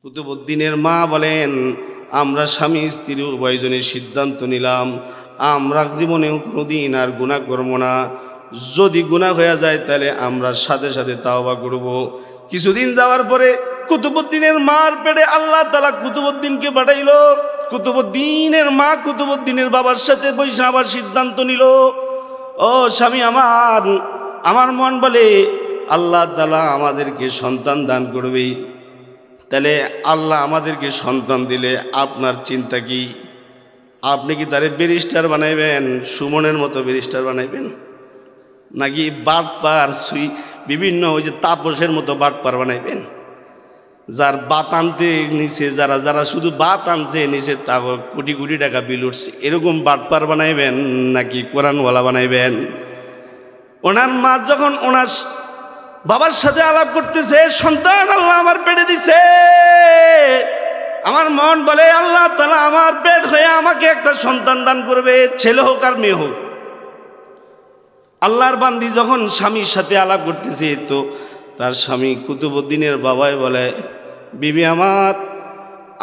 কুতুবউদ্দিনের মা বলেন, আমরা স্বামী স্ত্রী উভয়জনে সিদ্ধান্ত নিলাম আমরা জীবনেও কোনোদিন আর গুনাহ করব না। যদি গুনাহ হয়ে যায় তাহলে আমরা সাথে সাথে তাওবা করব। কিছুদিন যাওয়ার পরে কুতুবউদ্দিনের মার পেটে আল্লাহ তাআলা কুতুবউদ্দিনকে পাঠাইলো। কুতুবউদ্দিনের মা কুতুবউদ্দিনের বাবার সাথে বসে আবার সিদ্ধান্ত নিল, ও স্বামী আমার মন বলে আল্লাহ তাআলা আমাদেরকে সন্তান দান করবে, তাহলে আল্লাহ আমাদেরকে সন্তান দিলে আপনার চিন্তা কি? আপনি কি তারে ব্যারিস্টার বানাইবেন, সুমনের মতো ব্যারিস্টার বানাইবেন, নাকি বাটপার বিভিন্ন ওই যে তাপসের মতো বাটপার বানাইবেন? যার বাত আনতে নিচে যারা শুধু বাত আনছে নিচে তা কোটি কোটি টাকা বিল উঠছে, এরকম বাটপার বানাইবেন নাকি কোরআনওয়ালা বানাইবেন? ওনার মা যখন ওনার বাবার সাথে আলাপ করতেছে, সন্তান আল্লাহ আমার পেটে দিছে, আমার মন বলে আল্লাহ তাআলা আমার পেট হয়ে আমাকে একটা সন্তান দান করবে, ছেলে হোক আর মেয়ে হোক। আল্লাহর বান্দি যখন স্বামীর সাথে আলাপ করতেছে, তো তার স্বামী কুতুবউদ্দিনের বাবাই বলে, বিবি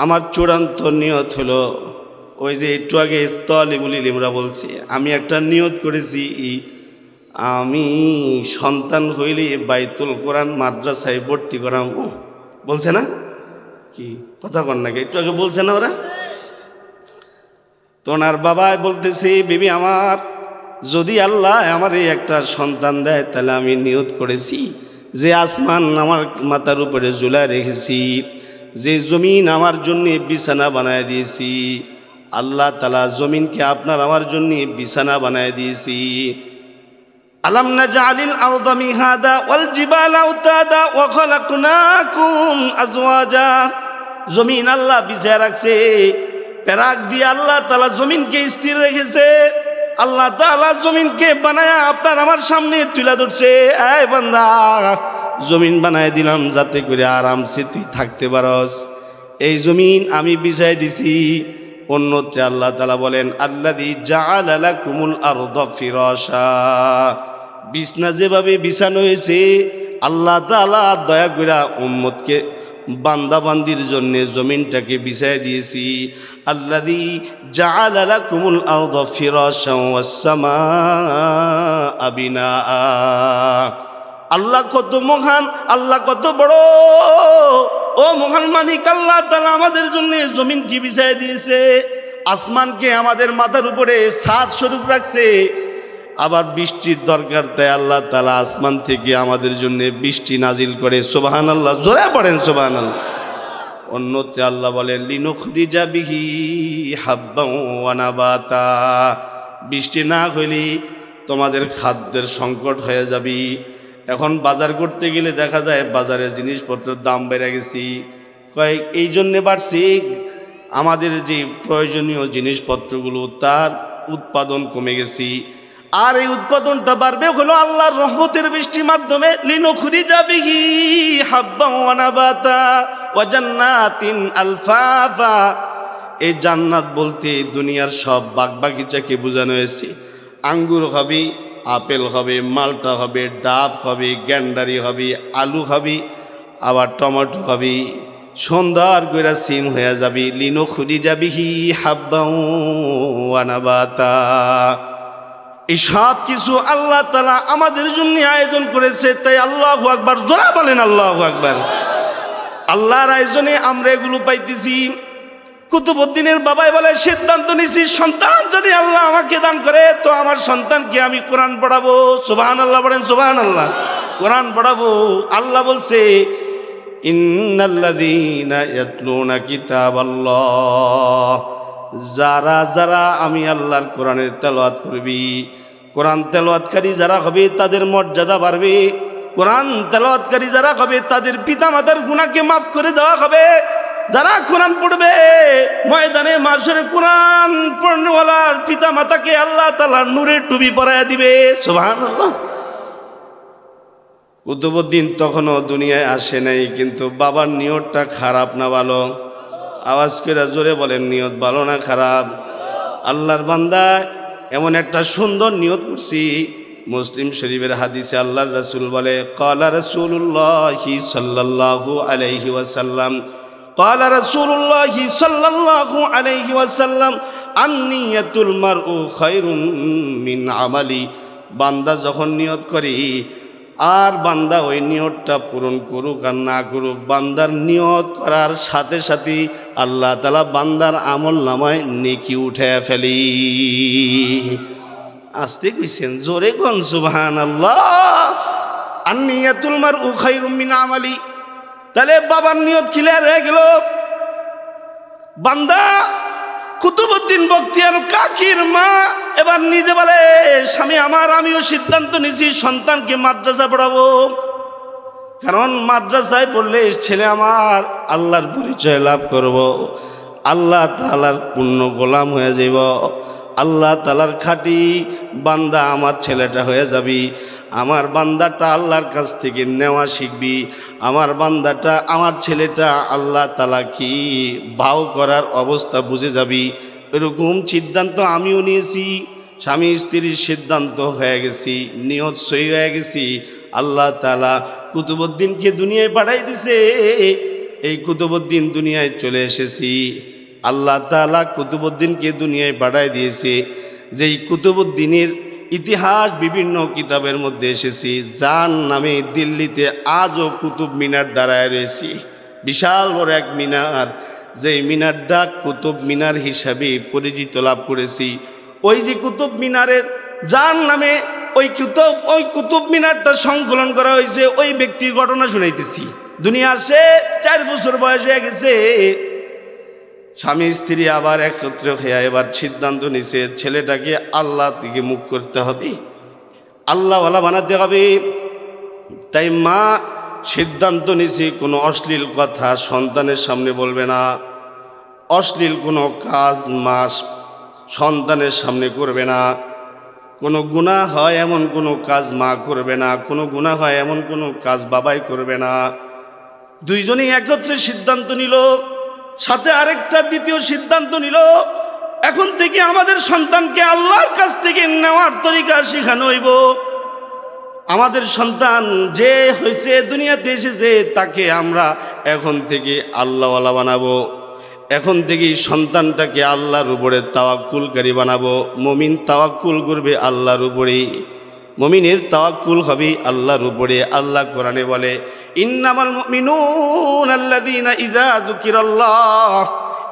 আমার চূড়ান্ত নিয়ত হলো ওই যে একটু আগে তালিবুল ইলমরা বলছি, আমি একটা নিয়ত করেছি, আমি সন্তান হইলে বাইতুল কোরআন মাদ্রাসায় ভর্তি করাবো। বলছে না কি কথা কন নাকি? একটু আগে বলছে না ওরা? তো ওনার বাবা বলতেছে, বিবি যদি আল্লাহ আমার এই একটা সন্তান দেয়, তাহলে আমি নিয়ত করেছি যে আসমান আমার মাথার উপরে ঝুলায় রেখেছি, যে জমিন আমার জন্য বিছানা বানায় দিয়েছি, আল্লাহ তাআলা জমিনকে আপনার আমার জন্য বিছানা বানায় দিয়েছি। আলাম নাজআলিল আরদা মিহাদা ওয়াল জিবালা আওতাদা ওয়া খালাকনাকুম আজওয়াজা। জমিন আল্লাহ বিছায় রাখছে, পেরাক দিয়ে আল্লাহ তাআলা জমিনকে স্থির রেখেছে। আল্লাহ তাআলা জমিনকে বানায়া আপনার আমার সামনে তুলে ধরছে, এই বান্দা জমিন বানায় দিলাম যাতে করে আরামসে তুই থাকতে পারস, এই জমিন আমি বিছায় দিছি। অন্যত্রে আল্লাহ তাআলা বলেন, আল্লাযী জাআলা লাকুমুল আরদা ফিরাশা। বিছনা যেভাবে বিছানো হয়েছে, আল্লাহ তাআলা দয়া করে উম্মতকে বান্দাবান্দির জন্য জমিনটাকে বিছায় দিয়েছি। আল্লাযী জাআলা লাকুমুল আরদা ফিরাশা ওয়াস সামাআ বিনাআ। আল্লাহ কত মহান, আল্লাহ কত বড়, ও মহান মালিক আল্লাহ তাআলা আমাদের জন্য জমিনকে বিছায় দিয়েছে, আসমানকে আমাদের মাথার উপরে ছাদ স্বরূপ রাখছে। আবার বৃষ্টির দরকার, তাই আল্লাহ তাআলা আসমান থেকে আমাদের জন্য বৃষ্টি নাজিল করে। সুবহানাল্লাহ, জোরে পড়েন সুবহানাল্লাহ। অন্যত্রে আল্লাহ বলেন, লিনুখরিজা বিহি হাব্বান ওয়া নাবাতা। বৃষ্টি না হইলে তোমাদের খাদ্যের সংকট হয়ে যাবে। এখন বাজার করতে গেলে দেখা যায় বাজারের জিনিসপত্রের দাম বেড়ে গেছে। এই জন্যে বাড়ছে, আমাদের যে প্রয়োজনীয় জিনিসপত্রগুলো তার উৎপাদন কমে গেছে। আর এই উৎপাদনটা বাড়বে হলো আল্লাহর রহমতের বৃষ্টির মাধ্যমে। লিনুখরিজা বিহি হাব্বান ওয়া নাবাতা ওয়া জান্নাতিন আলফাফা। এই জান্নাত বলতে দুনিয়ার সব বাগবাগিচাকে বোঝানো হয়েছে। আঙ্গুর হবে, আপেল হবে, মালটা হবে, ডাব হবে, গ্যান্ডারি হবে, আলু হবে, আবার টমেটো হবে, সুন্দর করে সিম হয়ে যাবে। লিনুখরিজা বিহি হাব্বান ওয়া নাবাতা। এই সব কিছু আল্লাহ তাআলা আমাদের জন্য আয়োজন করেছে। তাই আল্লাহু আকবার, জোরে বলেন আল্লাহু আকবার। আল্লাহর আয়োজনে আমরা এগুলো পাইতেছি। কুতুবউদ্দিনের বাবাই বলে, সিদ্ধান্ত নিয়েছি সন্তান যদি আল্লাহ আমাকে দান করে, তো আমার সন্তানকে আমি কোরআন পড়াবো। সুবহানাল্লাহ বলেন সুবহানাল্লাহ। কোরআন পড়াবো। আল্লাহ বলছে, ইন্নাল্লাযীনা ইয়াতলুনা কিতাবাল্লাহ। যারা আমি আল্লাহর কোরআনের তেলাওয়াত করবি, কোরআন তেলাওয়াতকারী যারা হবে তাদের মর্যাদা বাড়বে। কোরআন তেলাওয়াতকারী যারা হবে তাদের পিতামাতার গুনাহকে মাফ করে দেওয়া হবে। যারা কোরআন পড়বে ময়দানে মাশরে কোরআন পড়নেওয়ালার পিতামাতাকে আল্লাহ তাআলা নূরের টুপি পরায়া দিবে। সুবহানাল্লাহ। কুতুবউদ্দিন তখনও দুনিয়ায় আসে নাই, কিন্তু বাবার নিয়তটা খারাপ না ভালো? আওয়াজ করে জোরে বলেন, নিয়ত ভালো না খারাপ? আল্লাহর বান্দা এমন একটা সুন্দর নিয়ত করছি। মুসলিম শরীফের হাদিসে আল্লাহর রাসূল বলে, ক্বালা রাসূলুল্লাহি সাল্লাল্লাহু আলাইহি ওয়াসাল্লাম, قال رسول الله صلى الله عليه وسلم النية المرء خير من عملي। বান্দা যখন নিয়ত করি আর বান্দা ওই নিয়তটা পূরণ করুক আর না করুক, বান্দার নিয়ত করার সাথে সাথে আল্লাহ তাআলা বান্দার আমল নামায় নেকি উঠে ফেলি। আস্তে কইছেন, জোরে কোন সুবহানাল্লাহ। আন্নিয়াতুল মারউ খায়রুম মিন আমালি। তাহলে বাবার নিয়ত ক্লিয়ার হয়ে গেল। বান্দা কুতুবউদ্দিন বখতিয়ার কাকির মা এবার নিজে বলে, স্বামী আমার, আমিও সিদ্ধান্ত নিয়েছি সন্তানকে মাদ্রাসা পড়াবো, কারণ মাদ্রাসায় পড়লে ছেলে আমার আল্লাহর পরিচয় লাভ করব, আল্লাহ তাআলার পূর্ণ গোলাম হয়ে যাব, আল্লাহ তাআলার খাঁটি বান্দা আমার ছেলেটা হয়ে যাবি। আমার বান্দাটা আল্লাহর কাছ থেকে নেওয়া শিখবি, আমার বান্দাটা আমার ছেলেটা আল্লাহ তাআলা কি ভাও করার অবস্থা বুঝে যাবি। এরকম সিদ্ধান্ত আমিও নিয়েছি, স্বামী স্ত্রীর সিদ্ধান্ত হয়ে গেছি, নিয়ত সই হয়ে গেছি। আল্লাহ তাআলা কুতুবউদ্দিনকে দুনিয়ায় পাঠাই দিছে। এই কুতুবউদ্দিন দুনিয়ায় চলে এসেছি। আল্লাহ তাআলা কুতুবউদ্দিনকে দুনিয়ায় পাঠাই দিয়েছে। যেই কুতুবউদ্দিনের ইতিহাস বিভিন্ন কিতাবের মধ্যে এসেছি, যার নামে দিল্লিতে আজও কুতুব মিনার দাঁড়ায় রয়েছে। বিশাল বড় এক মিনার, যেই মিনারটা কুতুব মিনার হিসাবে পরিচিত লাভ করেছি। ওই যে কুতুব মিনারের যার নামে ওই কুতুব মিনারটা সংকলন করা হয়েছে, ওই ব্যক্তির ঘটনা শুনাইতেছি। দুনিয়া আসে 4 বছর বয়স হয়ে গেছে। স্বামী স্ত্রী আবার একত্রে হয়ে এবার সিদ্ধান্ত নিছে ছেলেটাকে আল্লাহ থেকে মুখ করতে হবে, আল্লাহওয়ালা বানাতে হবে। তাই মা সিদ্ধান্ত নিছে কোনো অশ্লীল কথা সন্তানের সামনে বলবে না, অশ্লীল কোনো কাজ মা সন্তানের সামনে করবে না, কোনো গুনাহ হয় এমন কোনো কাজ মা করবে না, কোনো গুনাহ হয় এমন কোনো কাজ বাবাই করবে না। দুইজনেই একত্রে সিদ্ধান্ত নিল, সাথে আরেকটা দ্বিতীয় সিদ্ধান্ত নিল, এখন থেকে আমাদের সন্তানকে আল্লাহর কাছ থেকে নেওয়ার তরিকা শেখানো হইব। আমাদের সন্তান যে হয়েছে, দুনিয়াতে এসেছে, তাকে আমরা এখন থেকে আল্লাহওয়ালা বানাবো। এখন থেকেই সন্তানটাকে আল্লাহর উপরে তাওয়াক্কুলকারী বানাবো। মুমিন তাওয়াক্কুল করবে আল্লাহর উপরে, মুমিনের তাওয়াক্কুল হবে আল্লাহর উপরে। আল্লাহ কোরআনে বলে, ইন্নামাল মুমিনুনা আল্লাযীনা ইযা যুকিরাল্লাহ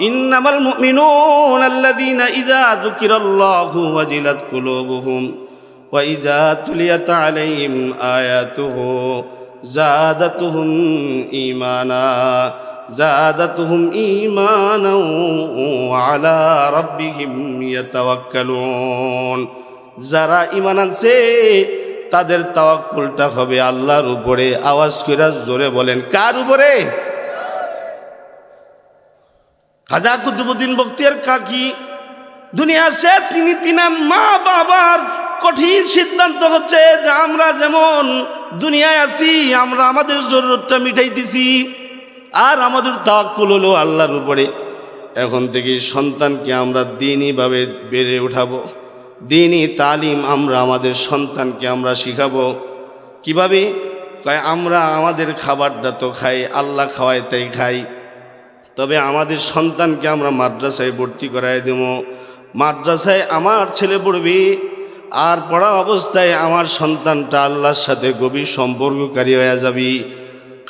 ইন্নামাল মুমিনুনা আল্লাযীনা ইযা যুকিরাল্লাহু ওয়াজিলাত কুলুবুহুম ওয়া ইযা তুলিয়াত আলাইহিম আয়াতুহু যাদাতুহুম ঈমানা ওয়া আলা রাব্বিহিম ইয়াতাওয়াক্কালুন। যারা ঈমান আনছে তাদের তাওয়াক্কুলটা হবে আল্লাহর উপরে। আওয়াজ করে জোরে বলেন, কার উপরে? খাজা কুতুবউদ্দিন বখতিয়ার কাকি দুনিয়া আসে, তিনার মা বাবার কঠিন সিদ্ধান্ত হচ্ছে যে আমরা যেমন দুনিয়ায় আছি, আমরা আমাদের জরুরতটা মিটাইতেছি, আর আমাদের তাওয়াক্কুল হলো আল্লাহর উপরে। এখন থেকে সন্তানকে আমরা দ্বীনীভাবে বেড়ে উঠাবো, দ্বীনী তালিম আমরা আমাদের সন্তানকে আমরা শিখাবো। কিভাবে? কয় আমরা আমাদের খাবারটা তো খাই, আল্লাহ খাওয়ায় তাই খাই, তবে আমাদের সন্তানকে আমরা মাদ্রাসায় ভর্তি করাই দেব। মাদ্রাসায় আমার ছেলে পড়বে, আর পড়া অবস্থায় আমার সন্তানটা আল্লাহর সাথে গভীর সম্পর্ককারী হয়ে যাবি।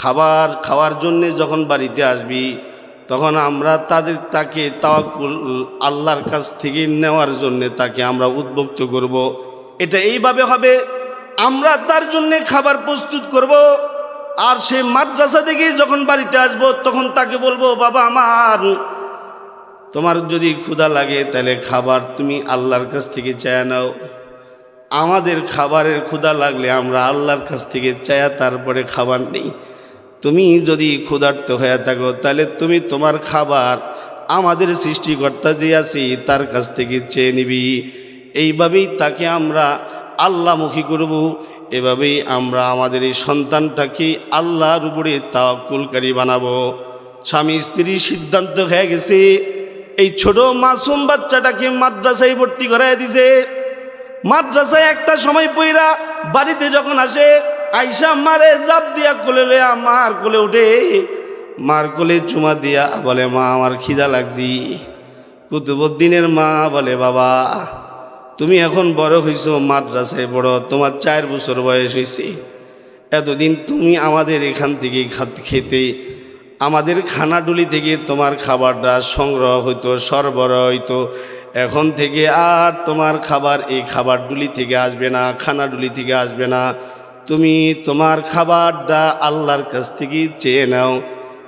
খাবার খাওয়ার জন্যে যখন বাড়িতে আসবি, তখন আমরা তাকে তাওয়াক্কুল আল্লাহর কাছ থেকে নেওয়ার জন্যে তাকে আমরা উদ্বুদ্ধ করব। এটা এইভাবে হবে, আমরা তার জন্যে খাবার প্রস্তুত করব, আর সে মাদ্রাসা থেকে যখন বাড়িতে আসব তখন তাকে বলবো, বাবা আমার, তোমার যদি ক্ষুধা লাগে তাহলে খাবার তুমি আল্লাহর কাছ থেকে চেয়ে নাও। আমাদের খাবারের ক্ষুধা লাগলে আমরা আল্লাহর কাছ থেকে চেয়ে তারপরে খাবার নেই। তুমি যদি ক্ষুধার্ত হয়ে থাকো তাহলে তুমি তোমার খাবার আমাদের সৃষ্টিকর্তা যে আছে তার কাছ থেকে চেয়ে নিবি। এইভাবেই তাকে আমরা আল্লাহমুখী করব। এভাবেই আমরা আমাদের এই সন্তানটাকে আল্লাহর উপরে তাওয়াক্কুলকারী বানাবো। স্বামী স্ত্রীর সিদ্ধান্ত হয়ে গেছে, এই ছোট মাসুম বাচ্চাটাকে মাদ্রাসায় ভর্তি করাই দিছে। মাদ্রাসায় একটা সময় পইরা বাড়িতে যখন আসে, আইসা মারে জাপ দিয়া কোলে লইয়া মার কোলে উঠে, মার কোলে চুমা দিয়া বলে, মা আমার খিদা লাগছি। কুতুবউদ্দিনের মা বলে, বাবা তুমি এখন বড় হইছো, মাদ্রাসায় বড়, তোমার 4 বছর বয়স হয়েছে। এতদিন তুমি আমাদের এখান থেকে খেতে, আমাদের খানাডুলি থেকে তোমার খাবারটা সংগ্রহ হইতো, সরবরাহ হইতো। এখন থেকে আর তোমার খাবার এই খাবারডুলি থেকে আসবে না, খানাডুলি থেকে আসবে না। তুমি তোমার খাবারটা আল্লাহর কাছ থেকে চেয়ে নাও।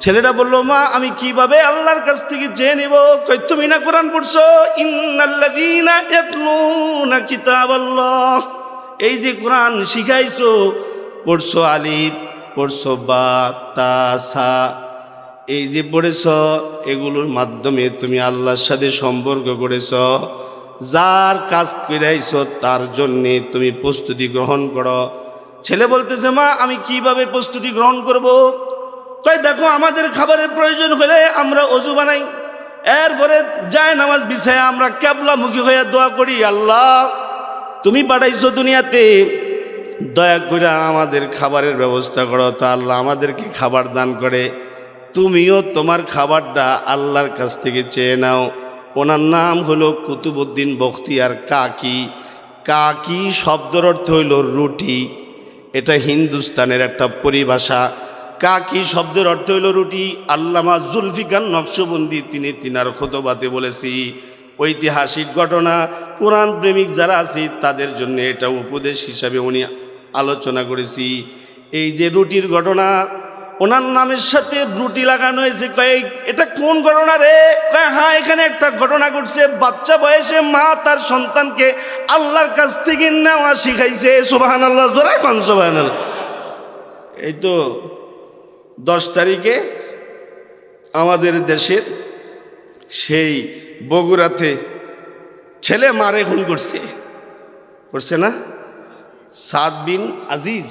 ছেলেটা বলল, মা আমি কিভাবে আল্লাহর কাছ থেকে চেয়ে নেব? কই তুমি না কোরআন পড়ছো, ইন্নাল্লাযীনা ইয়াতলুনা কিতাবাল্লাহ, এই যে কোরআন শিখাইছো, পড়ছো আলিফ, পড়ছো বা, তা, সা, এই যে পড়েছ, এগুলোর মাধ্যমে তুমি আল্লাহর সাথে সম্পর্ক করেছ। যার কাজ করাইছ তার জন্যে তুমি প্রস্তুতি গ্রহণ করো। ছেলে বলতেছে, মা আমি কিভাবে প্রস্তুতি গ্রহণ করব? কয় দেখো আমাদের খাবারের প্রয়োজন হলে আমরা অজু বানাই, এরপরে যায় নামাজ বিছায় আমরা কিবলামুখী হয়ে দোয়া করি, আল্লাহ তুমি পাঠাইছো দুনিয়াতে, দয়া করে আমাদের খাবারের ব্যবস্থা করো। তা আল্লাহ আমাদেরকে খাবার দান করে, তুমিও তোমার খাবারটা আল্লাহর কাছ থেকে চেয়ে নাও। ওনার নাম হলো কুতুবউদ্দিন বখতিয়ার কাকি। কাকি শব্দের অর্থ হইল রুটি, এটা হিন্দুস্তানের একটা পরিভাষা। কাকি শব্দের অর্থ হইল রুটি। আল্লামা জুলফিকার নকশবন্দি তিনি তিনার খুতবাতে বলেছি, ঐতিহাসিক ঘটনা, কোরআন প্রেমিক যারা আছে তাদের জন্য এটা উপদেশ হিসাবে উনি আলোচনা করেছি। এই যে রুটির ঘটনা, ওনার নামের সাথে রুটি লাগানো হয়েছে। কয়েক এটা কোন ঘটনা রে? কয় হ্যাঁ এখানে একটা ঘটনা ঘটছে, বাচ্চা বয়সে মা তার সন্তানকে আল্লাহর কাছ থেকে নেওয়া শিখাইছে। সুবহানাল্লাহ, জোরে কোন সুবহানাল্লাহ। এই তো 10 তারিখে আমাদের দেশের সেই বগুড়াতে ছেলে মারে খুন করছে না, সাদ বিন আজিজ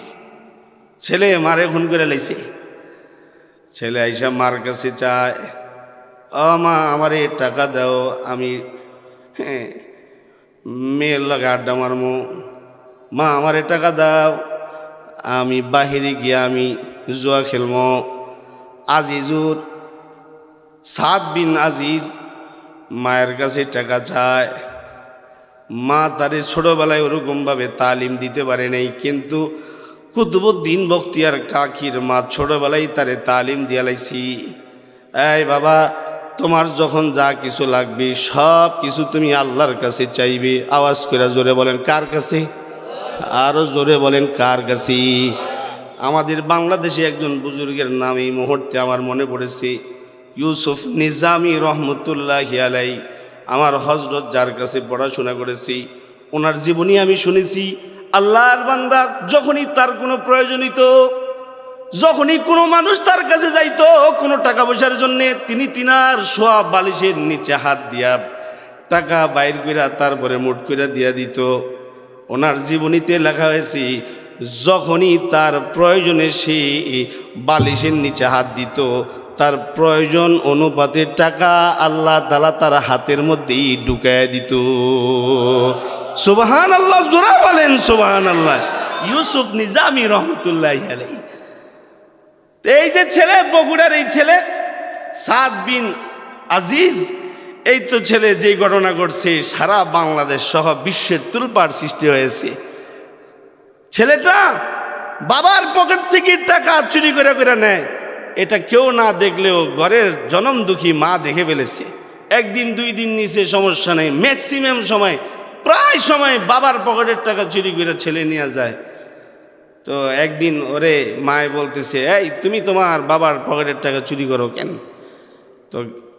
ছেলে মারে খুন করে লাইছে। ছেলে আইসা মার কাছে চায়, ও মা আমার এই টাকা দাও, আমি মেয়ের লগে আড্ডা মারমো। মা আমার এই টাকা দাও, আমি বাহিরে গিয়া আমি জুয়া খেলম। আজিজুর সাদ বিন আজিজ মায়ের কাছে টাকা চায়। মা তারে ছোটোবেলায় ওরকমভাবে তালিম দিতে পারে নাই, কিন্তু কুতুবউদ্দিন বখতিয়ার কাকির মা ছোটোবেলায় তারে তালিম দিয়া লাইছি। এই বাবা তোমার যখন যা কিছু লাগবে সব কিছু তুমি আল্লাহর কাছে চাইবে। আওয়াজ করে জোরে বলেন কার কাছে? আরও জোরে বলেন কার কাছে? আমাদের বাংলাদেশে একজন বুজুর্গের নাম এই মুহূর্তে আমার মনে পড়েছে, ইউসুফ নিজামী রহমতুল্লাহি আলাই। আমার হযরত যার কাছে পড়াশোনা করেছি, ওনার জীবনী আমি শুনেছি। আল্লাহর বান্দা যখনই তার কোনো প্রয়োজন হইতো, যখনই কোনো মানুষ তার কাছে যাইতো কোনো টাকা পয়সার জন্যে, তিনি তিনার শোয়া বালিশের নিচে হাত দিয়া টাকা বাইর কইরা তারপরে মুঠ কইরা দিয়া দিত। ওনার জীবনীতে লেখা হয়েছে, যখনই তার প্রয়োজনে সে বালিশের নিচে হাত দিত, তার প্রয়োজন অনুপাতে টাকা আল্লাহ তাআলা তার হাতের মধ্যেই ঢুকায় দিত। সুবহানাল্লাহ, জোরে বলেন সুবহানাল্লাহ। ইউসুফ নিজামী রহমতুল্লাহি আলাইহি। এই যে ছেলে বগুড়ার, এই ছেলে সাদ বিন আজিজ, এই তো ছেলে যেই ঘটনা ঘটছে সারা বাংলাদেশ সহ বিশ্বের তুলপাড় সৃষ্টি হয়েছে। ছেলেটা বাবার পকেট থেকে টাকা চুরি করে করে নেয়, এটা কেউ না দেখলেও ঘরের জনম দুঃখী মা দেখে ফেলেছে। একদিন 2 দিন নিচে সমস্যা নেই, ম্যাক্সিমাম সময় প্রায় সময় বাবার পকেটের টাকা চুরি করে ছেলে নিয়ে যায়। তো একদিন ওরে মায় বলতেছে, এই তুমি তোমার বাবার পকেটের টাকা চুরি করো কেন? তো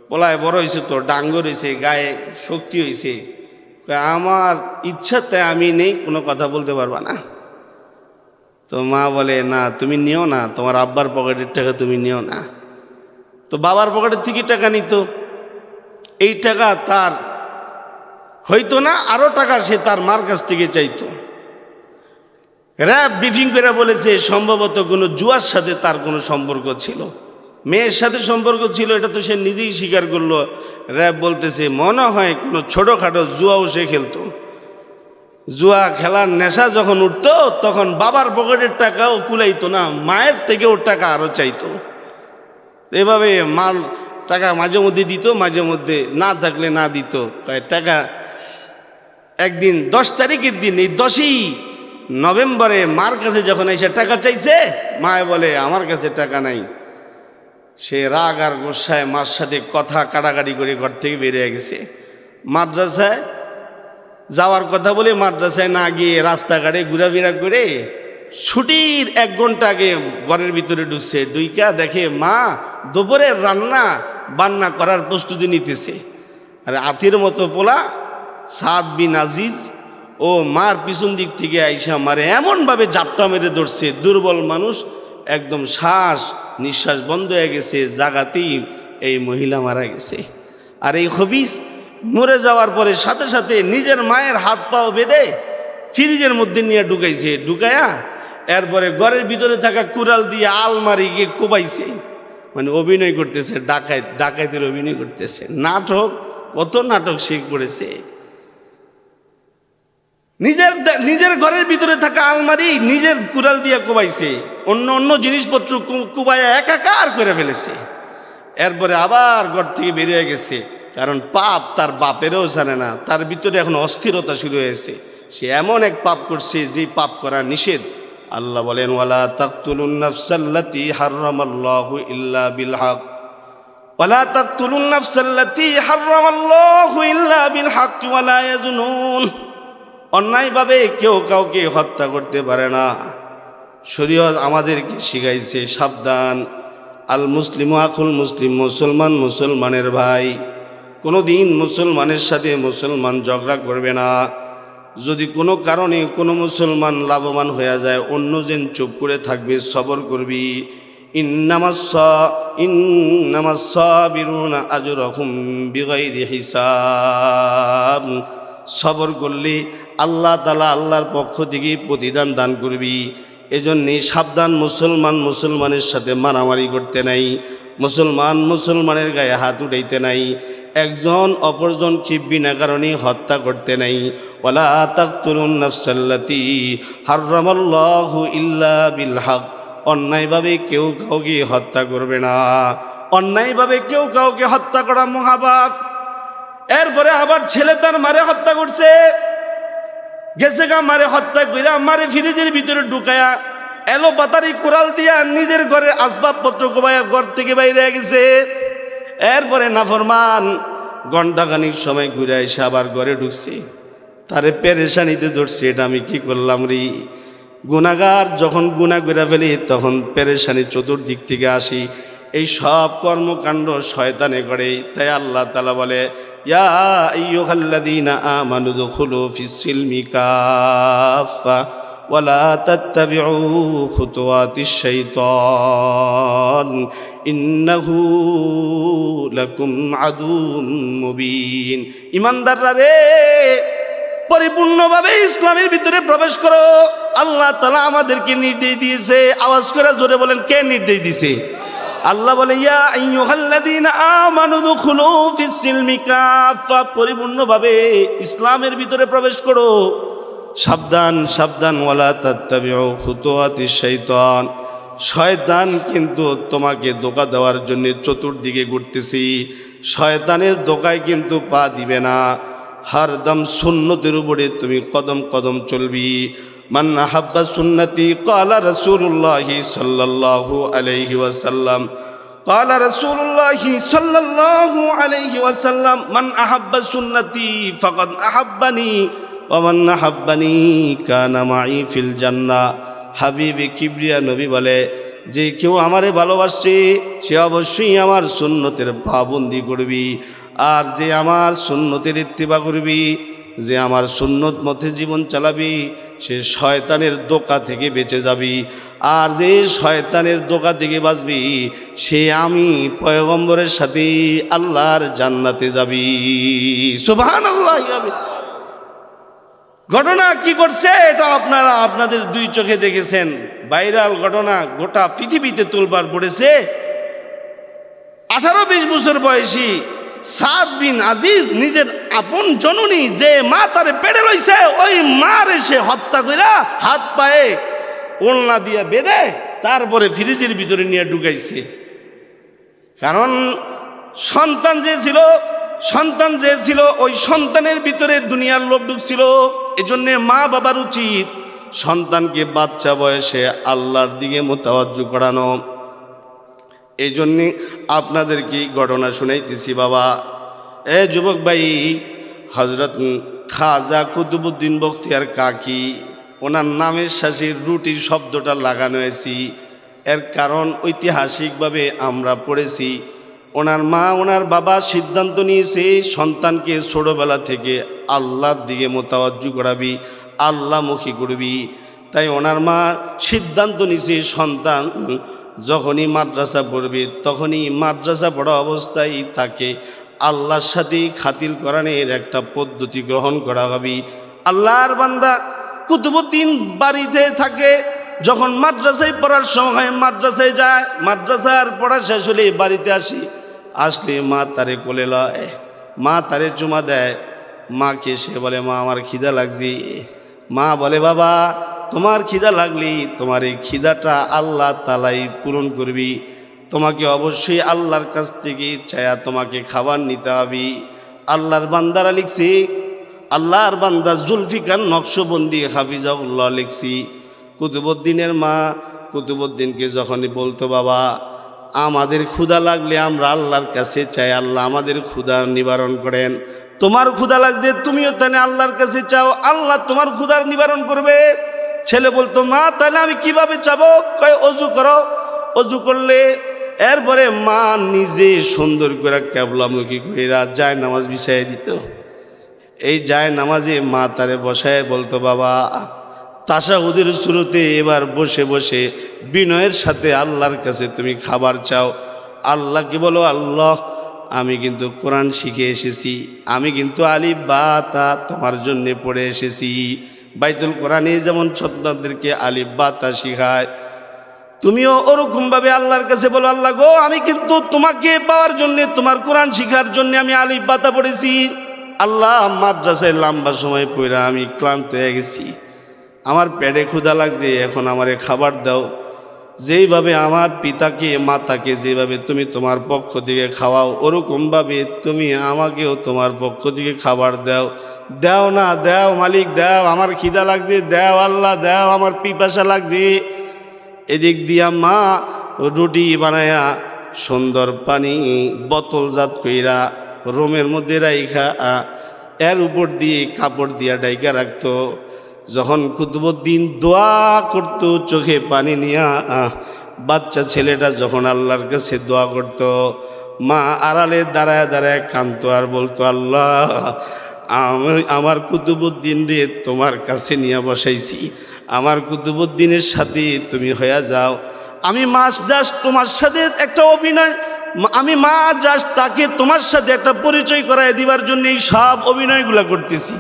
পোলায় বড় হয়েছে, তো ডাঙ্গর হয়েছে, গায়ে শক্তি হয়েছে, আমার ইচ্ছাতে আমি নেই, কোনো কথা বলতে পারবা না। তো মা বলে, না তুমি নিও না, তোমার আব্বার পকেটের টাকা তুমি নিও না। তো বাবার পকেটের থেকে টাকা নিত, এই টাকা তার হইতো না, আরও টাকা সে তার মার কাছ থেকে চাইতো। র্যাব ব্রিফিং করে বলেছে সম্ভবত কোনো জুয়ার সাথে তার কোনো সম্পর্ক ছিল, মেয়ের সাথে সম্পর্ক ছিল, এটা তো সে নিজেই স্বীকার করলো। র্যাব বলতেছে মনে হয় কোনো ছোটোখাটো জুয়াও সে খেলতো। জুয়া খেলার নেশা যখন উঠতো তখন বাবার পকেটের টাকাও কুলাইতো না, মায়ের থেকে ওর টাকা আরও চাইতো। এভাবে মাল টাকা মাঝে মধ্যে দিত, মাঝে মধ্যে না থাকলে না দিত। টাকা একদিন 10 তারিখের দিন, এই 10ই নভেম্বরে মার কাছে যখন এসে টাকা চাইছে, মায় বলে আমার কাছে টাকা নাই। সে রাগ আর গোসায় মার সাথে কথা কাটাকাটি করে ঘর থেকে বেরিয়ে গেছে। মাদ্রাসায় যাওয়ার কথা বলে মাদ্রাসায় না গিয়ে রাস্তাঘাটে ঘোরাফেরা করে ছুটির 1 ঘন্টা আগে ঘরের ভিতরে ঢুকছে। ডুইকা দেখে মা দুপুরের বান্না করার প্রস্তুতি নিতেছে। আর আতির মতো পোলা সাদ বিন আজিজ ও মার পিছন দিক থেকে আইসা মারে এমনভাবে জাপটা মেরে ধরছে, দুর্বল মানুষ একদম শ্বাস নিঃশ্বাস বন্ধ হয়ে গেছে, জাগাতেই এই মহিলা মারা গেছে। আর এই খবিস মরে যাওয়ার পরে সাথে সাথে নিজের মায়ের হাত পাও বেঁধে ফ্রিজের মধ্যে নিয়ে ঢুকাইছে। ঢুকায়া এরপরে ঘরের ভিতরে থাকা কুড়াল দিয়ে আলমারিকে কোবাইছে। মানে অভিনয় করতেছে, ডাকাইতের অভিনয় করতেছে। নাটক, কত নাটক সে করেছে। নিজের ঘরের ভিতরে থাকা আলমারি নিজের কুড়াল দিয়ে কোবাইছে, অন্য জিনিসপত্র কুবাইয়া একাকার করে ফেলেছে। এরপরে আবার ঘর থেকে বেরিয়ে গেছে, কারণ পাপ তার বাপেরও জানে না, তার ভিতরে এখন অস্থিরতা শুরু হয়েছে। সে এমন এক পাপ করছে যে পাপ করা নিষেধ। আল্লাহ বলেন ওয়ালা তাকতুলুন নাফসাল্লাতী হারামাল্লাহু ইল্লা বিল হক, ওয়ালা তাকতুলুন নাফসাল্লাতী হারামাল্লাহু ইল্লা বিল হক ওয়ালা ইয়াজনুন। অন্যায়ভাবে কেউ কাউকে হত্যা করতে পারে না। শরীয়ত আমাদেরকে শিখাইছে সাবধান, আল মুসলিম আখুল মুসলিম, মুসলমান মুসলমানের ভাই। কোনো দিন মুসলমানের সাথে মুসলমান ঝগড়া করবে না। যদি কোনো কারণে কোনো মুসলমান লাভবান হয়ে যায়, অন্যজন চুপ করে থাকবে, সবর করবি। ইন্নামাস সাবিরুনা আজরুহুম বিগাইরি হিসাব। সবর করলে আল্লাহ তাআলা আল্লাহর পক্ষ থেকে প্রতিদান দান করবি। এজন্যে সাবধান, মুসলমান মুসলমানের সাথে মারামারি করতে নাই, মুসলমান মুসলমানের গায়ে হাত উঠাইতে নাই, একজন অপরজনকে বিনা কারণে হত্যা করতে নাই। ওয়ালা তাকতুলুন নাফসাল্লাতী হারামাল্লাহু ইল্লা বিল হক। অন্যায়ভাবে কেউ কাউকে হত্যা করবে না। অন্যায়ভাবে কেউ কাউকে হত্যা করা মহাপাপ। এরপরে আবার ছেলে তার মারে হত্যা করছে, গেছে গা মারে হত্যা কইরা মারে ফ্রিজের ভিতরে ঢুকায়া এলো পাতারি কোরাল দিয়া নিজের ঘরের আসবাবপত্র কোবাইয়া ঘর থেকে বাইরে গেছে। এরপরে নাফরমান ঘণ্টাখানিক সময় ঘুরে এসে আবার ঘরে ঢুকছে। তারে পেরেশানিতে ধরছে, এটা আমি কি করলাম রে। গুনাহগার যখন গুনাহ করে ফেলি তখন পেরেশানি চতুর্দিক থেকে আসি। এই সব কর্মকাণ্ড শয়তানে করে। তাই আল্লাহ তাআলা বলে ইয়া আইয়ুহাল্লাযীনা আমানু দুখুলু ফিস সিলমি কাফা ওয়ালা তাত্তাবিউ খুতুওয়াতিশ শাইতান ইন্নাহু লাকুম আদুউম মুবিন। ঈমানদাররা রে, পরিপূর্ণভাবে ইসলামের ভিতরে প্রবেশ করো। আল্লাহ তাআলা আমাদেরকে নির্দেশ দিয়েছে। আওয়াজ করে জোরে বলেন, কে নির্দেশ দিয়েছে? আল্লাহ বলে ইয়া আইয়ুহাল্লাযীনা আমানু দুখুলু ফিস সিলমি কাফা, পরিপূর্ণভাবে ইসলামের ভিতরে প্রবেশ করো। সাবধান সাবধান, ওয়ালা তাত্তাবিউ খুতুওয়াতিশ শাইতান। শয়তান কিন্তু তোমাকে ধোঁকা দেওয়ার জন্য চতুর্দিকে ঘুরতেছি। শয়তানের ধোঁকায় কিন্তু পা দিবে না। হরদম সুন্নতের উপরে তুমি কদম কদম চলবি। মান আহাব্বা সুন্নতি ক্বালা রাসূলুল্লাহি সাল্লাল্লাহু আলাইহি ওয়াসাল্লাম, ক্বালা রাসূলুল্লাহি সাল্লাল্লাহু আলাইহি ওয়াসাল্লাম মান আহাব্বা সুন্নতি ফাকাদ আহাব্বানি ওয়া মান আহাব্বানি কানা মাই ফিল জান্নাহ। হাবিবে কিবরিয়া নবী বলে, যে কেউ আমারে ভালোবাসে সে অবশ্যই আমার সুন্নতের পাবন্দি করবি। আর যে আমার সুন্নতের ইত্তিবা করবি, যে আমার সুন্নত মতে জীবন চালাবি, সে শয়তানের ধোঁকা থেকে বেঁচে যাবি। আর যে শয়তানের ধোঁকা থেকে বাঁচবি, সে আমি পয়গম্বরের সাথে আল্লাহর জান্নাতে যাবি। সুবহানাল্লাহ। ঘটনা কি করছে এটা আপনারা আপনাদের দুই চোখে দেখেছেন। ভাইরাল ঘটনা, গোটা পৃথিবীতে তোলপাড় পড়েছে। 18-20 বছর বয়সী সাদ বিন আজিজ নিজের আপন জননী যে মা তারে পেড়ে লইছে, ওই মার এসে হত্যা কইরা হাত পায়ে ওড়না দিয়ে বেঁধে তারপরে ফ্রিজের ভিতরে নিয়ে ঢুকাইছে। কারণ সন্তান যে ছিল ওই সন্তানের ভিতরে দুনিয়ার লোভ ঢুকছিল। এজন্যে মা বাবার উচিত সন্তানকে বাচ্চা বয়সে আল্লাহর দিকে মোতাওয়াজ্জু করানো। এই জন্যে আপনাদেরকে ঘটনা শুনাইতেছি বাবা। যুবক ভাই, হজরত খাজা কুতুবউদ্দিন বখতিয়ার কাকি, ওনার নামের শেষে রুটি শব্দটা লাগানো হয়েছি। এর কারণ ঐতিহাসিকভাবে আমরা পড়েছি, ওনার মা ওনার বাবা সিদ্ধান্ত নিয়েছে সন্তানকে ছোটোবেলা থেকে আল্লাহর দিকে মোতাওয়াজ্জু করাবি, আল্লাহমুখী করবি। তাই ওনার মা সিদ্ধান্ত নিয়েছে সন্তান যখনই মাদ্রাসা পড়বে তখনই মাদ্রাসা পড়া অবস্থায় তাকে আল্লাহর সাথে খাতির করানোর একটা পদ্ধতি গ্রহণ করা হবে। আল্লাহর বান্দা কুতুবউদ্দিন বাড়িতে থাকে, যখন মাদ্রাসায় পড়ার সময় মাদ্রাসায় যায়, মাদ্রাসার পড়া শেষ হলে বাড়িতে আসলে মা তারে কোলে লয়, মা তারে চুমা দেয়। মাকে সে বলে, মা আমার খিদা লাগছে। মা বলে, বাবা তোমার খিদা লাগলি তোমার এই খিদাটা আল্লাহ তাআলাই পূরণ করবি, তোমাকে অবশ্যই আল্লাহর কাছ থেকে চায়া তোমাকে খাবার নিতে হবে। আল্লাহর বান্দারা লিখছি, আল্লাহর বান্দা জুলফিকার নকশবন্দি হাফিজাউল্লাহ লিখছি, কুতুবউদ্দিনের মা কুতুবউদ্দিনকে যখনই বলতো, বাবা আমাদের ক্ষুধা লাগলে আমরা আল্লাহর কাছে চাই, আল্লাহ আমাদের ক্ষুধা নিবারণ করেন। তোমার ক্ষুধা লাগছে তুমিও তাহলে আল্লাহর কাছে চাও, আল্লাহ তোমার ক্ষুধার নিবারণ করবে। ছেলে বলতো, মা তাহলে আমি কিভাবে চাবো? কয় অজু করো। অজু করলে এরপরে মা নিজে সুন্দর করে কেবলামুখী কইরা যায় নামাজ বিছাই দিত। এই যায় নামাজে মা তারে বসায় বলতো, বাবা তাশাহুদের শুরুতে এবার বসে বসে বিনয়ের সাথে আল্লাহর কাছে তুমি খাবার চাও। আল্লাহকে বলো, আল্লাহ আমি কিন্তু কোরআন শিখে এসেছি, আমি কিন্তু আলিফ বা তা তোমার জন্যে পড়ে এসেছি। বাইতুল কোরআনে যেমন সন্তানদেরকে আলিফ বা তা শিখায়, তুমিও ওরকমভাবে আল্লাহর কাছে বলো, আল্লাহ গো আমি কিন্তু তোমাকে পাওয়ার জন্যে, তোমার কোরআন শিখার জন্যে আমি আলিফ বা তা পড়েছি। আল্লাহ মাদ্রাসায় লম্বা সময় পড়া আমি ক্লান্ত হয়ে গেছি, আমার পেটে ক্ষুধা লাগছে, এখন আমারে খাবার দাও। যেইভাবে আমার পিতাকে মাতাকে যেভাবে তুমি তোমার পক্ষ থেকে খাওয়াও, ওরকমভাবে তুমি আমাকেও তোমার পক্ষ থেকে খাবার দাও। দাও না, দাও মালিক দাও, আমার খিদা লাগছে, দাও আল্লাহ দাও, আমার পিপাসা লাগছে। এদিক দিয়া মা রুটি বানায়া সুন্দর পানি বোতলজাত কইরা রুমের মধ্যে রাইখা এর উপর দিয়ে কাপড় দিয়া ডাইকা রাখতো। যখন কুতুবউদ্দিন দোয়া করতো চোখে পানি নিয়া, বাচ্চা ছেলেটা যখন আল্লাহর কাছে দোয়া করত, মা আড়ালে দাঁড়ায় দাঁড়ায় কাঁদতো আর বলতো, আল্লাহ আমার কুতুবউদ্দিন রে তোমার কাছে নিয়ে বসাইছি, আমার কুতুবউদ্দিনের সাথে তুমি হইয়া যাও। আমি মা জাস্ট তোমার সাথে একটা অভিনয়, আমি মা জাস্ট তাকে তোমার সাথে একটা পরিচয় করায় দিবার জন্য এই সব অভিনয়গুলো করতেছি।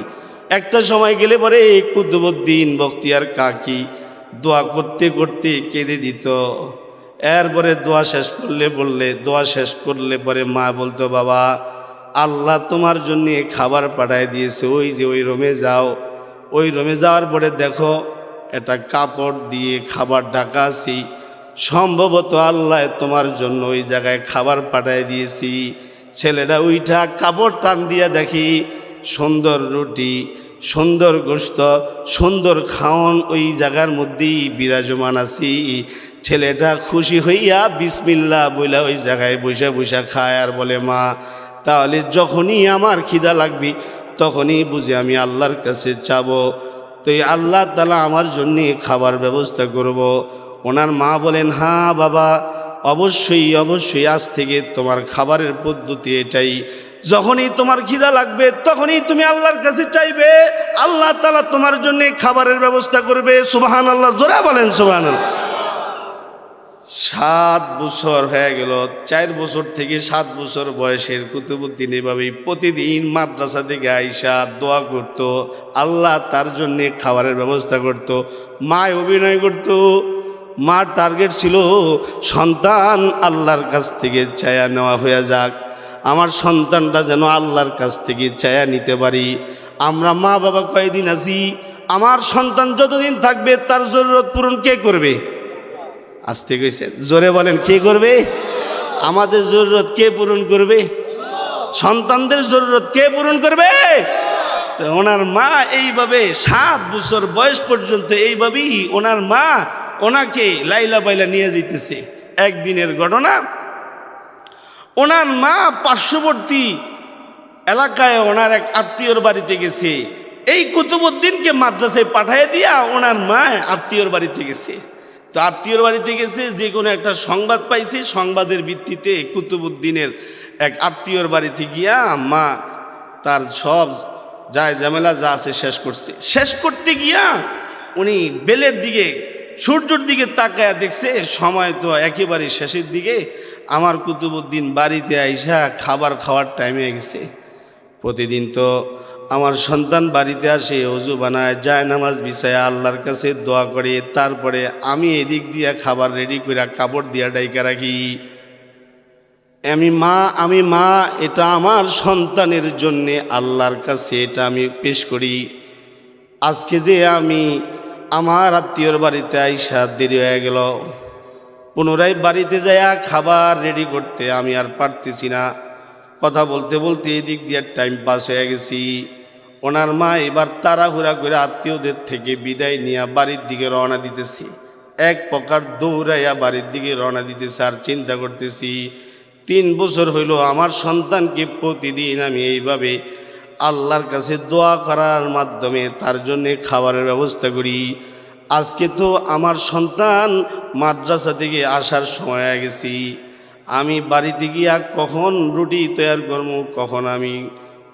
একটা সময় গেলে পরে কুতুবউদ্দিন বখতিয়ার কাকি দোয়া করতে করতে কেঁদে দিত। এরপরে দোয়া শেষ করলে পরে মা বলতো, বাবা আল্লাহ তোমার জন্যে খাবার পাঠায় দিয়েছে, ওই যে ওই রুমে যাও। ওই রুমে যাওয়ার পরে দেখো একটা কাপড় দিয়ে খাবার ঢাকা আছি, সম্ভবত আল্লাহ তোমার জন্য ওই জায়গায় খাবার পাঠায় দিয়েছি। ছেলেটা উইঠা কাপড় টান দিয়া দেখি সুন্দর রুটি, সুন্দর গোশত, সুন্দর খাওন ওই জায়গার মধ্যেই বিরাজমান আছি। ছেলেটা খুশি হইয়া বিসমিল্লাহ বইলা ওই জায়গায় বসে বসে খায় আর বলে, মা তাহলে যখনই আমার খিদা লাগবে তখনই বুঝি আমি আল্লাহর কাছে চাবো, তো এই আল্লাহ তাআলা আমার জন্যে খাবার ব্যবস্থা করব। ওনার মা বলেন, হ্যাঁ বাবা অবশ্যই অবশ্যই, আজ থেকে তোমার খাবারের পদ্ধতি এটাই, যখনই তোমার খিদা লাগবে তখনই তুমি আল্লাহর কাছে চাইবে, আল্লাহ তাআলা তোমার জন্য খাবারের ব্যবস্থা করবে। সুবহানাল্লাহ, জোরে বলেন সুবহানাল্লাহ। 7 বছর হয়ে গেল, 4 বছর থেকে 7 বছর বয়সের কুতুবউদ্দিন এভাবেই প্রতিদিন মাদ্রাসা থেকে আইসা দোয়া করত, আল্লাহ তার জন্যে খাবারের ব্যবস্থা করত। মা অভিনয় করত, মার টার্গেট ছিল সন্তান আল্লাহর কাছ থেকে চায়া নেওয়া হয়ে যাক, আমার সন্তানটা যেন আল্লাহর কাছ থেকে চায়া নিতে পারি। আমরা মা বাবা কয়েকদিন আছি, আমার সন্তান যতদিন থাকবে তার জরুরত পূরণ কে করবে? আসতে কইছে, জোরে বলেন কে করবে? আমাদের জরুরত কে পূরণ করবে? সন্তানদের জরুরত কে পূরণ করবে? তো ওনার মা এইভাবে 7 বছর বয়স পর্যন্ত এইভাবেই ওনার মা ওনাকে লাইলা বাইলা নিয়ে যেতেছে। একদিনের ঘটনা, ওনার মা পার্শ্ববর্তী এলাকায় ওনার এক আত্মীয়র বাড়িতে গেছে। এই কুতুবউদ্দিনকে মাদ্রাসায় পাঠিয়ে দিয়া ওনার মা আত্মীয়র বাড়িতে গেছে। তো আত্মীয়র বাড়িতে গেছে, যে কোনো একটা সংবাদ পাইছে, সংবাদের ভিত্তিতে কুতুবউদ্দিনের এক আত্মীয়র বাড়িতে গিয়া মা তার সব যায় ঝামেলা যা আছে শেষ করতে গিয়া উনি বেলের দিকে, সূর্যের দিকে তাকায়া দেখছে সময় তো একেবারে শেষের দিকে। আমার কুতুবউদ্দিন বাড়িতে আইসা খাবার খাওয়ার টাইম হয়ে গেছে। প্রতিদিন তো আমার সন্তান বাড়িতে আসে, ওযু বানায়, যায় নামাজ বিছায়, আল্লাহর কাছে দোয়া করে, তারপরে আমি এদিক দিয়া খাবার রেডি করে কাপড় দিয়া ডাইকা রাখি। আমি মা এটা আমার সন্তানের জন্যে আল্লাহর কাছে এটা আমি পেশ করি। আজকে যে আমি আমার আত্মীয়র বাড়িতে আইসা দেরি হয়ে গেল, পুনরায় বাড়িতে যাইয়া খাবার রেডি করতে আমি আর পারতেছি না। কথা বলতে বলতে এদিক দিয়ে টাইম পাস হয়ে গেছি। ওনার মা এবার তাড়াহুড়া করে আত্মীয়দের থেকে বিদায় নিয়ে বাড়ির দিকে রওনা দিতেছি। এক প্রকার দৌড়াইয়া বাড়ির দিকে রওনা দিতেছি। আর চিন্তা করতেছি, 3 বছর হইল আমার সন্তানকে প্রতিদিন আমি এইভাবে আল্লাহর কাছে দোয়া করার মাধ্যমে তার জন্যে খাবারের ব্যবস্থা করি। আজকে তো আমার সন্তান মাদ্রাসা থেকে আসার সময় হয়ে গেছি। আমি বাড়িতে গিয়া কখন রুটি তৈরি করবো, কখন আমি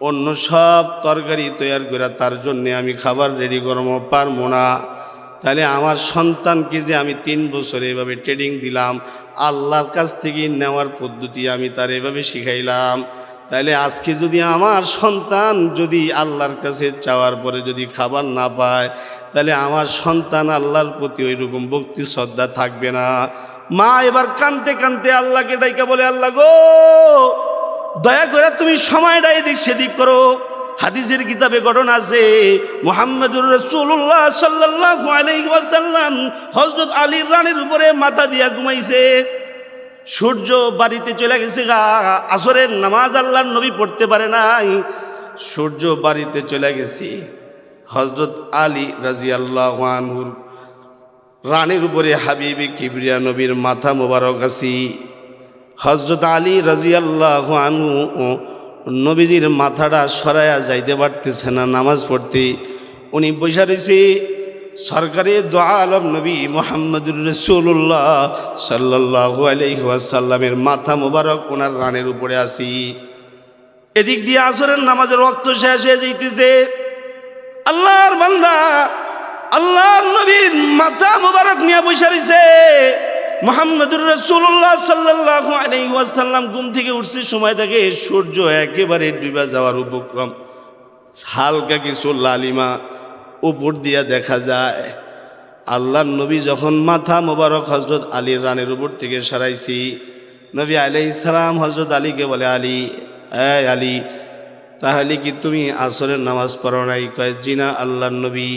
অন্য সব তরকারি তৈরি করে তার জন্যে আমি খাবার রেডি করবো, পারবো না। তাহলে আমার সন্তানকে যে আমি 3 বছর এভাবে ট্রেনিং দিলাম, আল্লাহর কাছ থেকে নেওয়ার পদ্ধতি আমি তার এভাবে শিখাইলাম, তাহলে আজকে যদি আমার সন্তান যদি আল্লাহর কাছে চাওয়ার পরে যদি খাবার না পায়, তাহলে আমার সন্তান আল্লাহর প্রতি ওই রকম ভক্তি শ্রদ্ধা থাকবে না। মা এবার কাঁদতে কাঁদতে আল্লাহকে ডাইকা বলে, আল্লাহ গো, দয়া করে তুমি সময়টা এদিক সেদিক করো। হাদিসের কিতাবে ঘটনা আছে, মুহাম্মদুর রাসূলুল্লাহ সাল্লাল্লাহু আলাইহি ওয়াসাল্লাম হযরত আলীর রানের উপরে মাথা দিয়া ঘুমাইছে। সূর্য বাড়িতে চলে গেছে গা, আসরের নামাজ আল্লাহর নবী পড়তে পারে নাই। সূর্য বাড়িতে চলে গেছে। হযরত আলী রাদিয়াল্লাহু আনহুর রানের উপরে হাবিবে কিবরিয়া নবীর মাথা মোবারক আছে। হযরত আলী রাদিয়াল্লাহু আনহু নবীজির মাথাটা সরাইয়া যাইতে পারতেছে না নামাজ পড়তে। উনি বসে রয়েছে। সরকারে দো আলম নবী মুহাম্মদুর রাসূলুল্লাহ সাল্লাল্লাহু আলাইহি ওয়াসাল্লামের মাথা মোবারক ওনার রানের উপরে আসি। এদিক দিয়ে আসরের নামাজের ওয়াক্ত শেষ হয়ে যাইতেছে। আল্লাহর বান্দা আল্লাহর নবীর মাথা মোবারক নিয়ে বসে রয়েছে। মুহাম্মদুর রাসূলুল্লাহ সাল্লাল্লাহু আলাইহি ওয়াসাল্লাম ঘুম থেকে উঠছে সময় থেকে সূর্য একেবারে ডুবে যাওয়ার উপক্রম। হালকা কিছু লালিমা উপর দিয়া দেখা যায়। আল্লাহর নবী যখন মাথা মোবারক হযরত আলীর রানের উপর থেকে সরাইছি, নবী আলাইহিস সালাম হযরত আলীকে বলে, আলী, এই আলী, তাহলে কি তুমি আসরের নামাজ পড়ো নাই? কয়, জি না আল্লাহর নবী।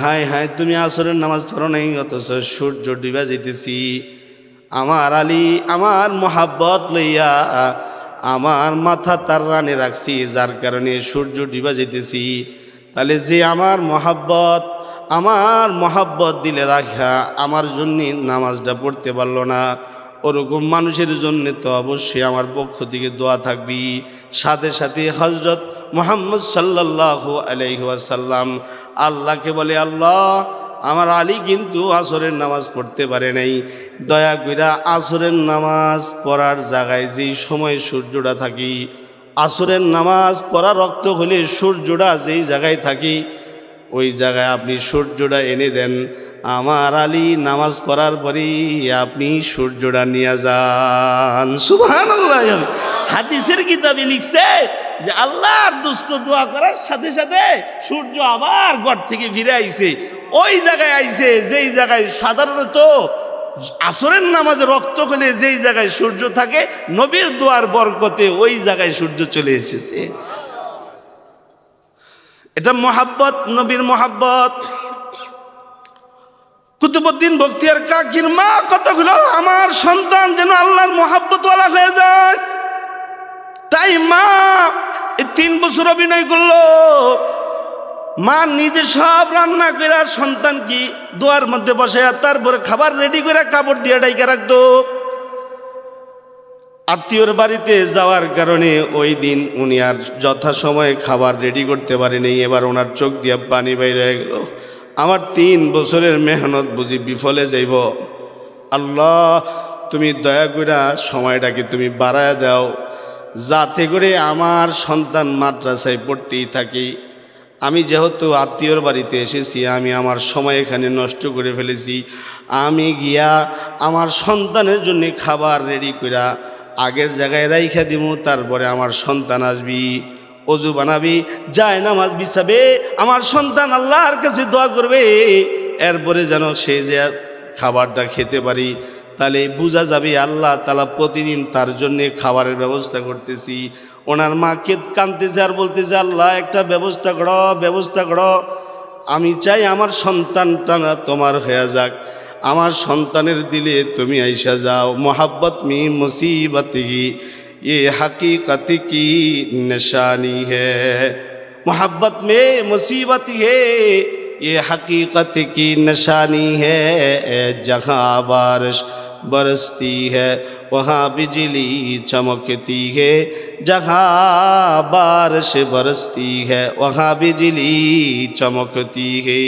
হায় হায়, তুমি আসরের নামাজ পড়ো নাই, অথচ সূর্য ডুবে যেতেছি। আমার আলী, আমার মোহাব্বত লইয়া আমার মাথা তার রানে রাখছি, যার কারণে সূর্য ডুবে যেতেছি। তাহলে যে আমার মহাব্বত দিলে রাখা আমার জন্য নামাজটা পড়তে পারলো না, ওরকম মানুষের জন্য তো অবশ্যই আমার পক্ষ থেকে দোয়া থাকবি। সাথে সাথে হযরত মুহাম্মদ সাল্লাল্লাহু আলাইহি ওয়াসাল্লাম আল্লাহকে বলে, আল্লাহ, আমার আলী কিন্তু আসরের নামাজ পড়তে পারে নাই, দয়া কইরা আসরের নামাজ পড়ার জায়গায় যেই সময় সূর্যটা থাকি, আসরের নামাজ পড়া রক্ত হলে সূর্যটা যেই জায়গায় থাকি ওই জায়গায় আপনি সূর্যটা এনে দেন। আমার আলী নামাজ পড়ার পরেই আপনি সূর্যটা নিয়ে যান। সুবহানাল্লাহ। হাদিসের কিতাবে লিখছে যে আল্লাহর দুষ্ট দোয়া করার সাথে সাথে সূর্য আবার ঘর থেকে ফিরে আইছে। ওই জায়গায় আইছে যেই জায়গায় সাধারণত আসরের নামাজে রক্ত হলে যেই জায়গায় সূর্য থাকে, নবীর দোয়ার বরকতে ওই জায়গায় সূর্য চলে এসেছে। এটা মহাব্বত, নবীর মহাব্বত। কুতুবউদ্দিন বখতিয়ার কাকির মা কতগুলো আমার সন্তান যেন আল্লাহর মহাব্বতওয়ালা হয়ে যায়, তাই মা এই 3 বছর অভিনয় করলো। মা নিজে সব রান্না করে সন্তান কি দোয়ার মধ্যে বসে, তারপরে খাবার রেডি করে কাপড় দিয়ে ডাইকা রাখতো। আত্মীয়র বাড়িতে যাওয়ার কারণে ওই দিন উনি আর যথাসময়ে খাবার রেডি করতে পারেনি। এবার ওনার চোখ দিয়ে পানি বাইরে হয়ে গেল। আমার 3 বছরের মেহনত বুঝি বিফলে যাইব। আল্লাহ, তুমি দয়া করে সময়টাকে তুমি বাড়ায় দাও, যাতে করে আমার সন্তান মাদ্রাসায় পড়তেই থাকি। আমি যেহেতু আত্মীয়র বাড়িতে এসেছি, আমি আমার সময় এখানে নষ্ট করে ফেলেছি। আমি গিয়া আমার সন্তানের জন্য খাবার রেডি করে আগের জায়গায় রাইখা দিব, তারপরে আমার সন্তান আসবি, অজু বানাবি, যায় নামাজ বিছাবে, আমার সন্তান আল্লাহর কাছে দোয়া করবে, এরপরে যেন সে যে খাবারটা খেতে পারি। তাহলে বোঝা যাবে আল্লাহ তাআলা প্রতিদিন তার জন্যে খাবারের ব্যবস্থা করতেছি। ওনার মাকে কাঁদতেছে আর বলতেছে, আল্লাহ একটা ব্যবস্থা করো, ব্যবস্থা করো। আমি চাই আমার সন্তানটা না তোমার হয়ে যাক, আমার সন্তানের দিলে তুমি আইসা যাও। মোহাব্বত মি মুসিবতি ये हकीकत की निशानी है, मोहब्बत में मुसीबत है ये हकीकत की निशानी है। जहाँ बारिश बरसती है वहाँ बिजली चमकती है, जहाँ बारिश बरसती है वहाँ बिजली चमकती है।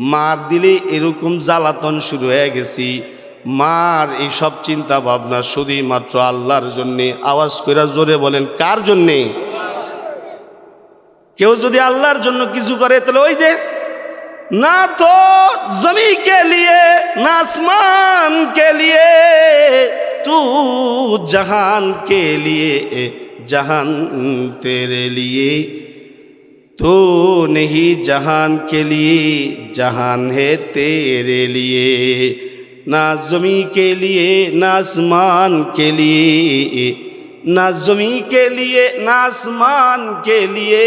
मार दिले एरकम জ্বালাতন শুরু হয়ে গেছি। মার এই সব চিন্তা ভাবনা শুধুমাত্র আল্লাহর জন্যে। আওয়াজ করে জোরে বলেন, কার জন্যে? কেউ যদি আল্লাহর জন্য কিছু করে তাহলে ওই যে না তো জমি কে লিয়ে না আসমান কে লিয়ে, তু জাহান কে লিয়ে জাহান তেরে লিয়ে, तो नहीं जहान के लिए जहान है तेरे लिए। ना ज़मी के लिए ना आसमान के लिए, ना ज़मी के लिए ना आसमान के लिए,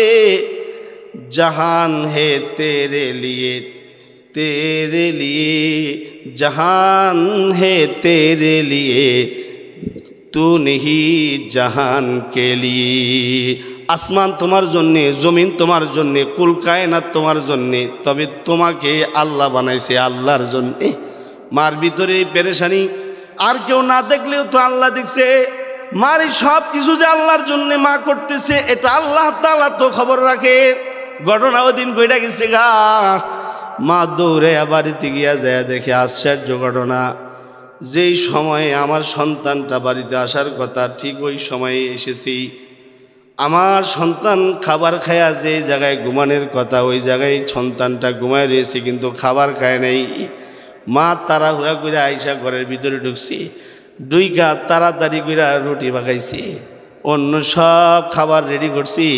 जहान है तेरे लिए, तेरे लिए जहान है तेरे लिए, तू नहीं जहान के लिए। আসমান তোমার জন্যে, জমিন তোমার জন্যে, কুল কায়নাত তোমার জন্যে, তবে তোমাকে আল্লাহ বানাইছে আল্লাহর জন্যে। মার ভিতরে পেরেশানি, আর কেউ না দেখলেও তো আল্লাহ দেখছে। মার এই সব কিছু যে আল্লাহর জন্যে মা করতেছে, এটা আল্লাহ তাআলা তো খবর রাখে। ঘটনা ওই দিন কইটা গেছে গা, মা দৌড়ে বাড়িতে গিয়া যায় দেখে আশ্চর্য ঘটনা। যেই সময়ে আমার সন্তানটা বাড়িতে আসার কথা, ঠিক ওই সময়ে এসেছি। আমার সন্তান খাবার খায়া যে জায়গায় ঘুমানোর কথা, ওই জায়গায় সন্তানটা ঘুমায় রয়েছে, কিন্তু খাবার খায় নাই। মা তাড়াহুড়া করে আইসা ঘরের ভিতরে ঢুকছি, ডুইকা তাড়াতাড়ি করে রুটি পাকাইছি, অন্য সব খাবার রেডি করছি।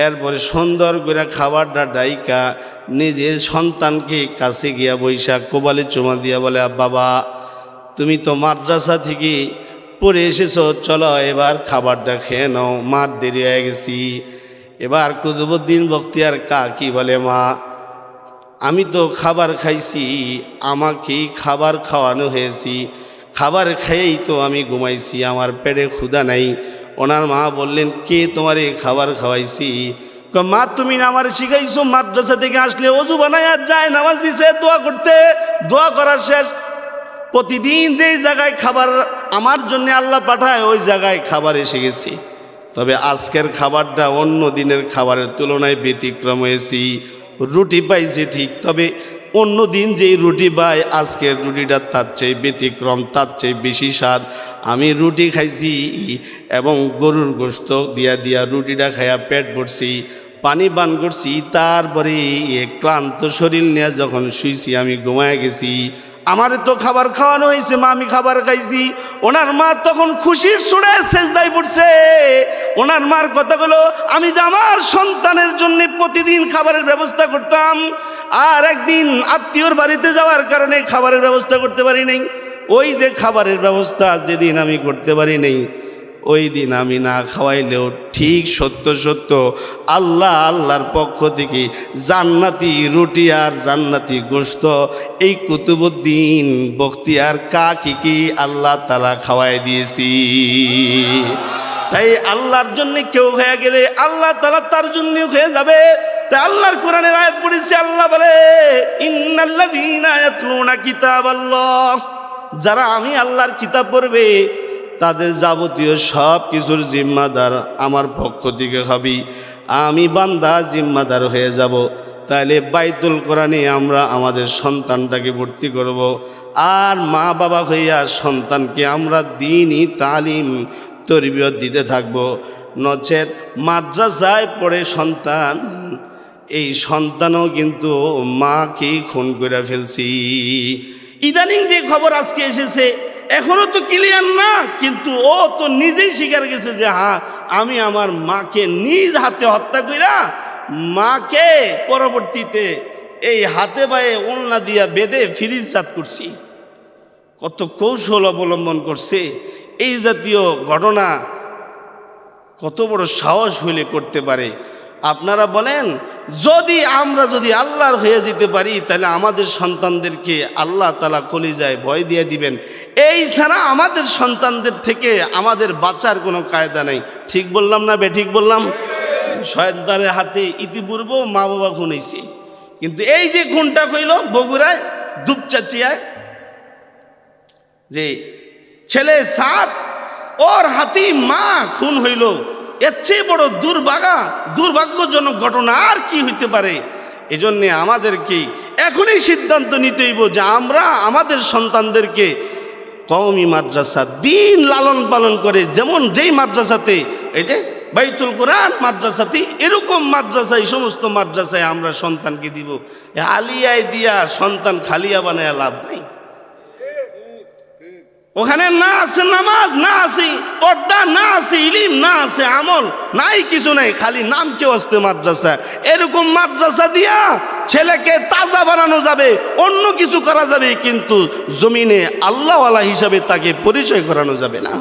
এরপরে সুন্দর করে খাবারটা ডাইকা নিজের সন্তানকে কাছে গিয়া বৈশা কোবালে চুমা দিয়া বলে, বাবা তুমি তো মাদ্রাসা থেকে পড়ে এসেছো, চলো এবার খাবারটা খেয়ে নাও, মার দেরি হয়ে গেছি। এবার কুতুবউদ্দিন বখতিয়ার কাকি বলে, মা আমি তো খাবার খাইছি, আমাকেই খাবার খাওয়ানো হয়েছি, খাবার খেয়েই তো আমি ঘুমাইছি, আমার পেটে ক্ষুধা নাই। ওনার মা বললেন, কে তোমার এই খাবার খাওয়াইছি? মা তুমি না আমার শিখাইছো মাদ্রাসা থেকে আসলে অজু বানায় আর যায় নামাজ বিছায় দোয়া করতে, দোয়া করার শেষ প্রতিদিন যেই জায়গায় খাবার আমার জন্য আল্লাহ পাঠায় ওই জায়গায় খাবার এসে গেছি। তবে আজকের খাবারটা অন্য দিনের খাবারের তুলনায় ব্যতিক্রম হয়েছি। রুটি পাইছি ঠিক, তবে অন্য দিন যেই রুটি পাই আজকের রুটিটা তার চেয়ে ব্যতিক্রম, তার চেয়ে বেশি স্বাদ। আমি রুটি খাইছি এবং গরুর গোশত দিয়া দিয়া রুটিটা খাইয়া পেট ভরছি, পানি পান করছি, তারপরে ক্লান্ত শরীর নিয়ে যখন শুইছি আমি ঘুমায় গেছি। আমারে তো খাবার খাওয়ানো হয়েছে, মা আমি খাবার খাইছি। ওনার মা তখন খুশির সুরে সেজদায় পড়ছে। ওনার মার কথাগুলো, আমি যে আমার সন্তানের জন্য প্রতিদিন খাবারের ব্যবস্থা করতাম, আর একদিন আত্মীয়র বাড়িতে যাওয়ার কারণে খাবারের ব্যবস্থা করতে পারি নাই। ওই যে খাবারের ব্যবস্থা যেদিন আমি করতে পারি নাই, ওই দিন আমি না খাওয়াইলেও ঠিক সত্য সত্য আল্লাহর পক্ষ থেকে জান্নাতি রুটি আর জান্নাতি গোশত এই কুতুবউদ্দিন বখতিয়ার কাকিকে আল্লাহ তাআলা খাওয়াই দিয়েছি। তাই আল্লাহর জন্য কেউ হয়ে গেলে আল্লাহ তাআলা তার জন্য হয়ে যাবে। তাই আল্লাহর কোরআনের আয়াত পড়েছি, আল্লাহ বলে ইন্নাল্লাযীনা ইয়াতলুনা কিতাবাল্লাহ, যারা আমি আল্লাহর কিতাব পড়বে তাদের যাবতীয় সব কিছুর জিম্মাদার আমার পক্ষ থেকে হবি, আমি বান্দা জিম্মাদার হয়ে যাব। তাইলে বাইতুল কোরআনে আমরা আমাদের সন্তানটাকে ভর্তি করব, আর মা বাবা হইয়া সন্তানকে আমরা দ্বীনি তালিম তরবিয়ত দিতে থাকব। নচেত মাদ্রাসায় পড়ে সন্তান, এই সন্তানও কিন্তু মাকে খুন করে ফেলছি। ইদানিং যে খবর আজকে এসেছে এখনো তো ক্লিয়ার না, কিন্তু ও তো নিজেই স্বীকার গেছে যে হ্যাঁ আমি আমার মাকে নিজ হাতে হত্যা কইরা মাকে পরবর্তীতে এই হাতে পায়ে ওড়না দিয়া বেঁধে ফিরিজাত করছি। কত কৌশল অবলম্বন করছে। এই জাতীয় ঘটনা কত বড় সাহস হইলে করতে পারে। আপনারা বলেন, আমরা যদি আল্লাহর হয়ে যেতে পারি তাহলে আমাদের সন্তানদেরকে আল্লাহ তাআলা কলিজায় ভয় দিয়ে দিবেন। এই ছাড়া আমাদের সন্তানদের থেকে আমাদের বাঁচার কোনো কায়দা নেই। ঠিক বললাম না বেঠিক বললাম? শয়তানের হাতে ইতিপূর্ব মা বাবা খুন হয়েছে, কিন্তু এই যে খুনটা হইল বগুড়ায় দুপচাচিয়ায়, যে ছেলে সাত ওর হাতে মা খুন হইল, এর চেয়ে বড় দুর্ভাগ্যজনক ঘটনা আর কি হইতে পারে? এজন্যে আমাদেরকে এখনই সিদ্ধান্ত নিতে হইব যে আমরা আমাদের সন্তানদেরকে কওমি মাদ্রাসা দিন লালন পালন করে, যেমন যেই মাদ্রাসাতে এই যে বাইতুল কোরআন মাদ্রাসাতে, এরকম মাদ্রাসায় সমস্ত মাদ্রাসায় আমরা সন্তানকে দিব। আলিয়ায় দিয়া সন্তান খালিয়া বানায় লাভ নেই। ওখানে না আছে নামাজ, না আছে পর্দা, না আছে ইলিম, না আছে আমল, নাই কিছু নাই, খালি নাম কেউ আসতে মাদ্রাসা। এরকম মাদ্রাসা দিয়া ছেলেকে তাজা বানানো যাবে, অন্য কিছু করা যাবে, কিন্তু জমিনে আল্লাহওয়ালা হিসাবে তাকে পরিচয় করানো যাবে না।